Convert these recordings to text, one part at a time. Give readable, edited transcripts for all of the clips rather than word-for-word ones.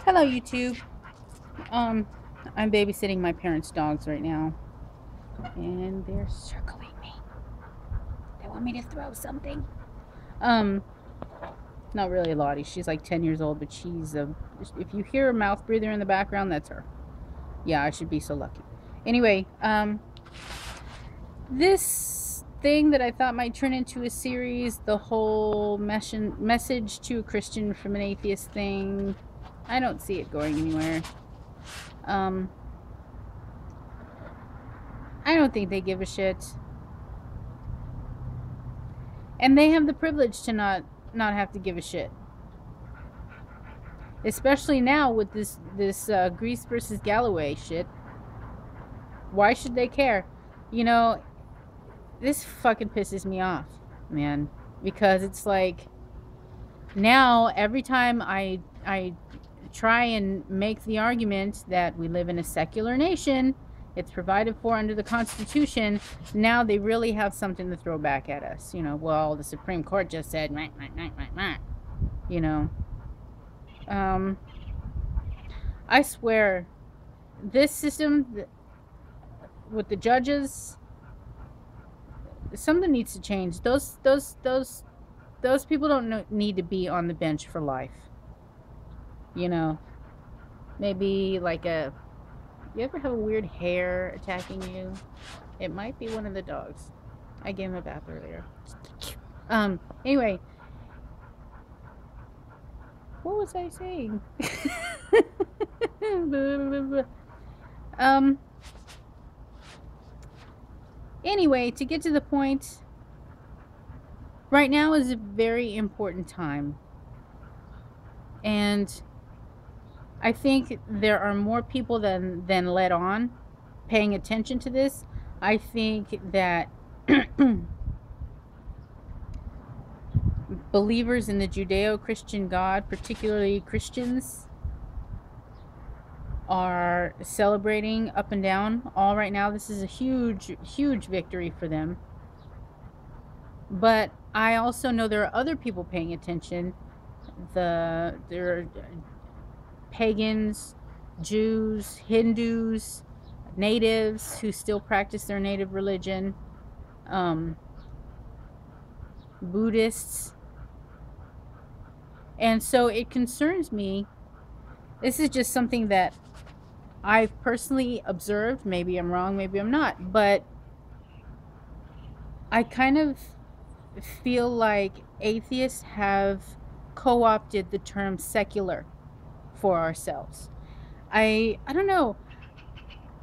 Hello, YouTube. Um, I'm babysitting my parents' dogs right now, and they're circling me. They want me to throw something. Um, Not really Lottie. She's like 10 years old, but she's a. If you hear a mouth breather in the background, that's her. Yeah, I should be so lucky. Anyway, this thing that I thought might turn into a series, the whole message to a Christian from an atheist thing, I don't see it going anywhere. Um, I don't think they give a shit. And they have the privilege to not have to give a shit. Especially now with this Greece versus Galloway shit. Why should they care? You know, this fucking pisses me off, man. Because it's like now every time I try and make the argument that we live in a secular nation, it's provided for under the Constitution, now they really have something to throw back at us. You know, well, the Supreme Court just said, you know. I swear, this system with the judges, something needs to change. Those people don't need to be on the bench for life. You know, maybe like a. You ever have a weird hair attacking you? It might be one of the dogs. I gave him a bath earlier. Anyway, what was I saying? Anyway, to get to the point, right now is a very important time. And I think there are more people than let on paying attention to this. I think that believers in the Judeo-Christian God, particularly Christians, are celebrating up and down all right now. This is a huge victory for them. But I also know there are other people paying attention. There are pagans, Jews, Hindus, natives who still practice their native religion, Buddhists. And so it concerns me. This is just something that I've personally observed. Maybe I'm wrong, maybe I'm not. But I kind of feel like atheists have co-opted the term secular for ourselves. I don't know.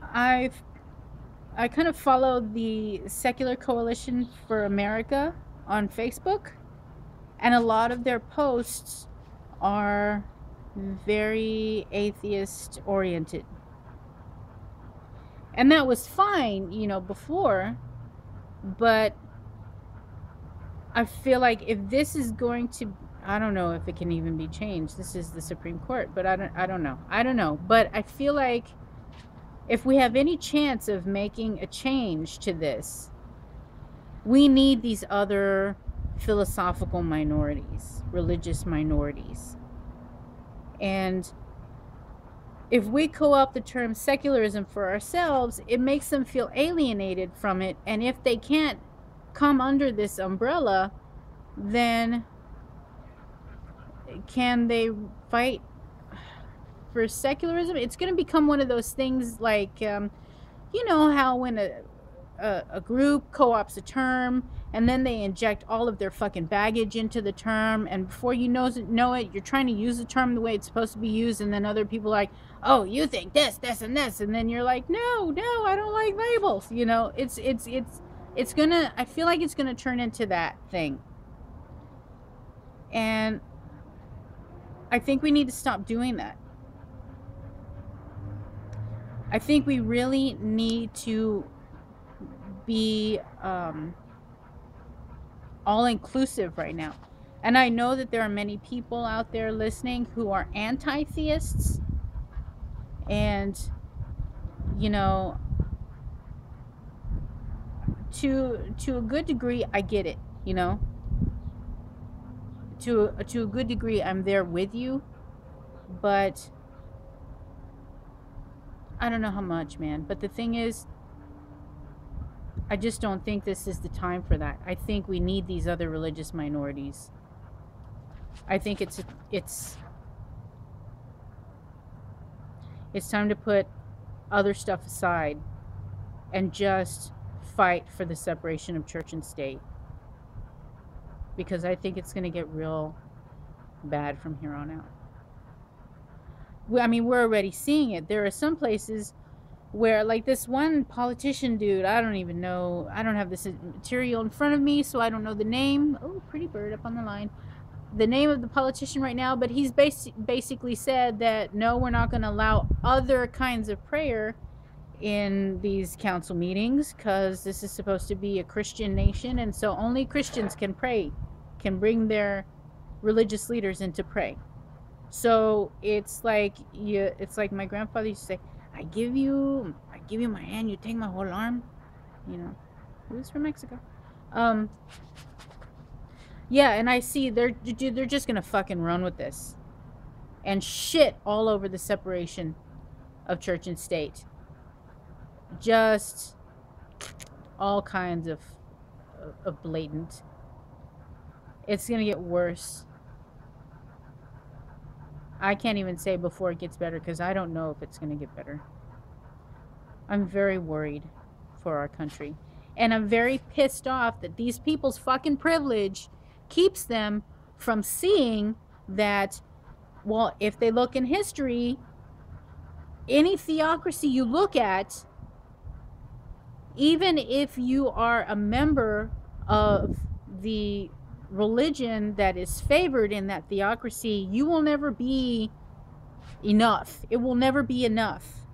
I kind of follow the Secular Coalition for America on Facebook, and a lot of their posts are very atheist oriented. And that was fine, you know, before, but I feel like if this is going to, I don't know if it can even be changed. This is the Supreme Court, but I don't know. But I feel like if we have any chance of making a change to this, we need these other philosophical minorities, religious minorities. And if we co-opt the term secularism for ourselves, it makes them feel alienated from it. And if they can't come under this umbrella, then can they fight for secularism? It's going to become one of those things like, you know how when a group co-opts a term and then they inject all of their fucking baggage into the term, and before you know it, you're trying to use the term the way it's supposed to be used, and then other people are like, oh, you think this, and this, and then you're like, no, I don't like labels. You know, it's gonna, I feel like it's gonna turn into that thing. And I think we need to stop doing that. I think we really need to be all-inclusive right now. And I know that there are many people out there listening who are anti-theists. And, you know, to a good degree, I get it, you know. To a good degree, I'm there with you. But I don't know how much, man. But the thing is, I just don't think this is the time for that. I think we need these other religious minorities. I think it's time to put other stuff aside and just fight for the separation of church and state. Because I think it's going to get real bad from here on out. I mean, we're already seeing it. There are some places where, like this one politician dude, I don't even know, I don't have this material in front of me, so I don't know the name. Oh, pretty bird up on the line. The name of the politician right now, but he's basically said that no, we're not going to allow other kinds of prayer in these council meetings because this is supposed to be a Christian nation, and so only Christians can pray, can bring their religious leaders in to pray. So it's like my grandfather used to say, I give you my hand, you take my whole arm. You know, he was from Mexico. Yeah, and I see they're just gonna fucking run with this and shit all over the separation of church and state. Just all kinds of blatant. It's gonna get worse. I can't even say before it gets better because I don't know if it's going to get better. I'm very worried for our country. And I'm very pissed off that these people's fucking privilege keeps them from seeing that, well, if they look in history, any theocracy you look at, even if you are a member of the religion that is favored in that theocracy, you will never be enough. It will never be enough.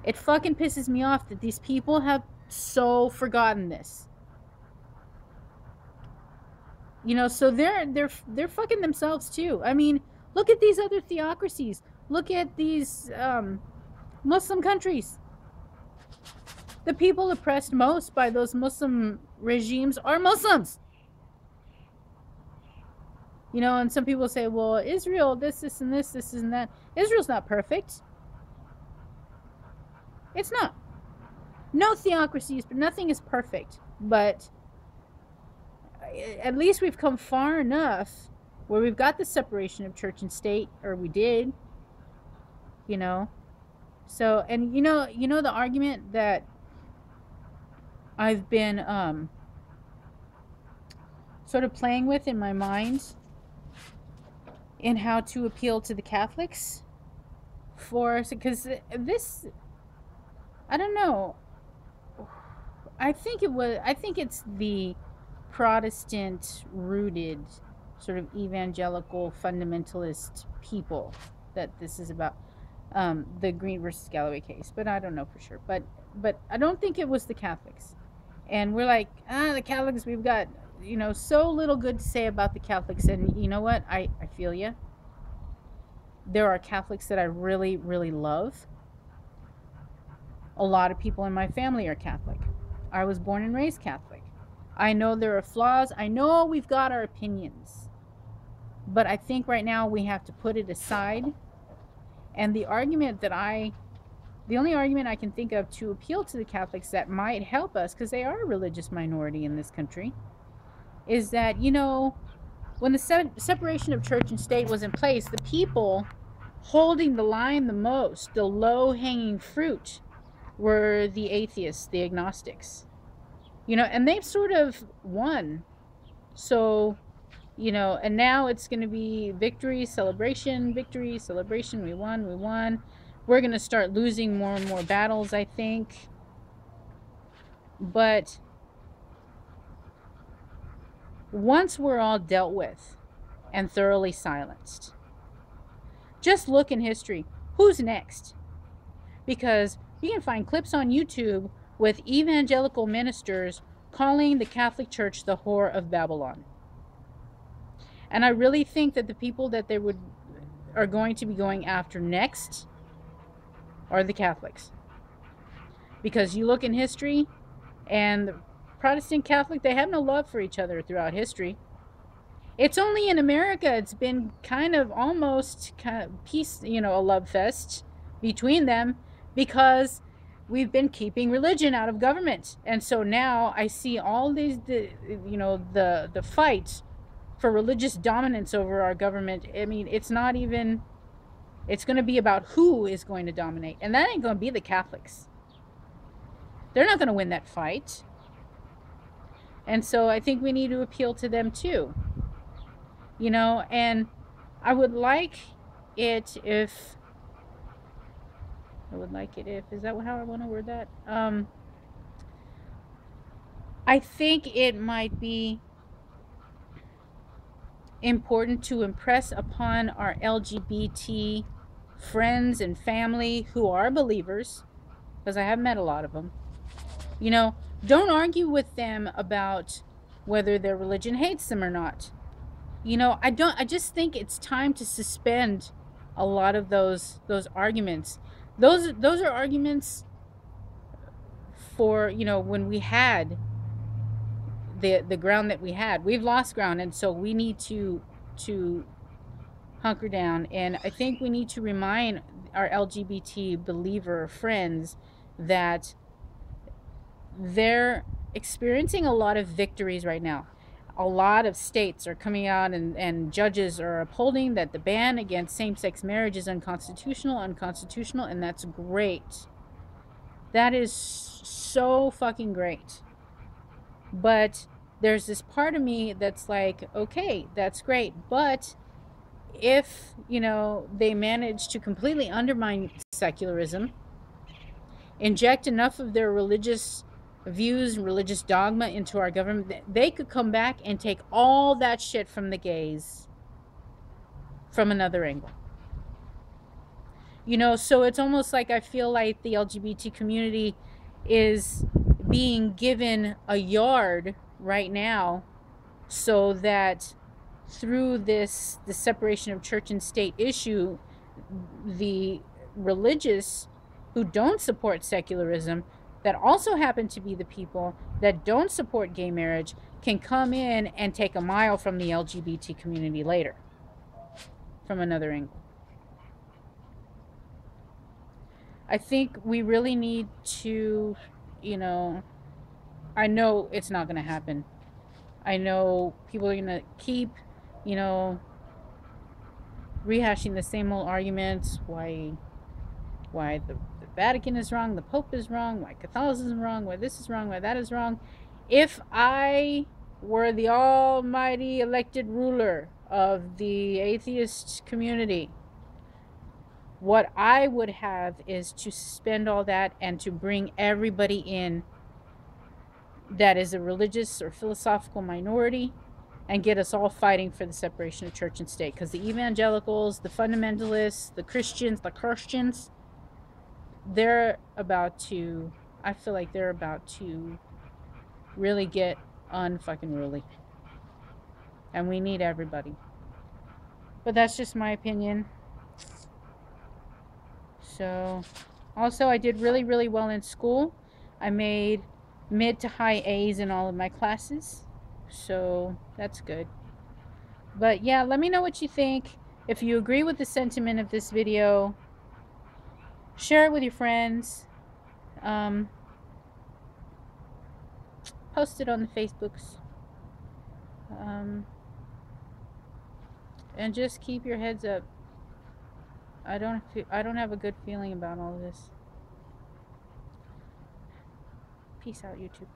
It fucking pisses me off that these people have so forgotten this. You know, so they're fucking themselves too. I mean, look at these other theocracies. Look at these Muslim countries. The people oppressed most by those Muslim regimes are Muslims. You know, and some people say, well, Israel, this and this and that. Israel's not perfect. It's not. No theocracies, but nothing is perfect. But at least we've come far enough where we've got the separation of church and state, or we did. You know. So, and you know the argument that I've been sort of playing with in my mind in how to appeal to the Catholics because this, I don't know, I think it's the Protestant rooted sort of evangelical fundamentalist people that this is about, the Green versus Galloway case, but I don't know for sure, but I don't think it was the Catholics. And we're like, the Catholics, we've got, you know, so little good to say about the Catholics. And you know what? I feel you. There are Catholics that I really, really love. A lot of people in my family are Catholic. I was born and raised Catholic. I know there are flaws. I know we've got our opinions. But I think right now we have to put it aside. And the only argument I can think of to appeal to the Catholics that might help us, because they are a religious minority in this country, is that, you know, when the separation of church and state was in place, the people holding the line the most, the low-hanging fruit, were the atheists, the agnostics. You know, and they've sort of won. So, you know, and now it's going to be victory, celebration, we won. We're going to start losing more and more battles, I think. But once we're all dealt with and thoroughly silenced, just look in history. Who's next? Because you can find clips on YouTube with evangelical ministers calling the Catholic Church the whore of Babylon. And I really think that the people that they are going to be going after next are the Catholics. Because you look in history, and the Protestant Catholic, they have no love for each other throughout history. It's only in America it's been kind of almost kind of peace, you know, a love fest between them, because we've been keeping religion out of government. And so now I see all these, you know, the fight for religious dominance over our government. I mean, it's not even, it's going to be about who is going to dominate. And that ain't going to be the Catholics. They're not going to win that fight. And so I think we need to appeal to them too. You know, and I would like it if, is that how I want to word that? I think it might be important to impress upon our LGBT friends and family who are believers, because I have met a lot of them, you know, don't argue with them about whether their religion hates them or not. You know, I just think it's time to suspend a lot of those arguments. Those are arguments for, you know, when we had the ground that we had. We've lost ground, and so we need to hunker down. And I think we need to remind our LGBT believer friends that they're experiencing a lot of victories right now. A lot of states are coming out and judges are upholding that the ban against same-sex marriage is unconstitutional, and that's great. That is so fucking great. But there's this part of me that's like, okay, that's great, but if, you know, they manage to completely undermine secularism, inject enough of their religious views and religious dogma into our government, they could come back and take all that shit from the gays from another angle. You know, so it's almost like I feel like the LGBT community is being given a yard right now, so that through the separation of church and state issue, the religious who don't support secularism, that also happen to be the people that don't support gay marriage, can come in and take a mile from the LGBT community later from another angle. I think we really need to, you know, I know it's not going to happen. I know people are going to keep, you know, rehashing the same old arguments, why the Vatican is wrong, the Pope is wrong, why Catholicism is wrong, why this is wrong, why that is wrong. If I were the almighty elected ruler of the atheist community, what I would have is to suspend all that and to bring everybody in that is a religious or philosophical minority, and get us all fighting for the separation of church and state. Because the evangelicals, the fundamentalists, the Christians, they're about to, I feel like they're about to really get unfucking ruly. And we need everybody. But that's just my opinion. So, also I did really, really well in school. I made mid to high A's in all of my classes. So, that's good. But yeah, let me know what you think. If you agree with the sentiment of this video, share it with your friends. Post it on the Facebooks. And just keep your heads up. I don't have a good feeling about all of this. Peace out, YouTube.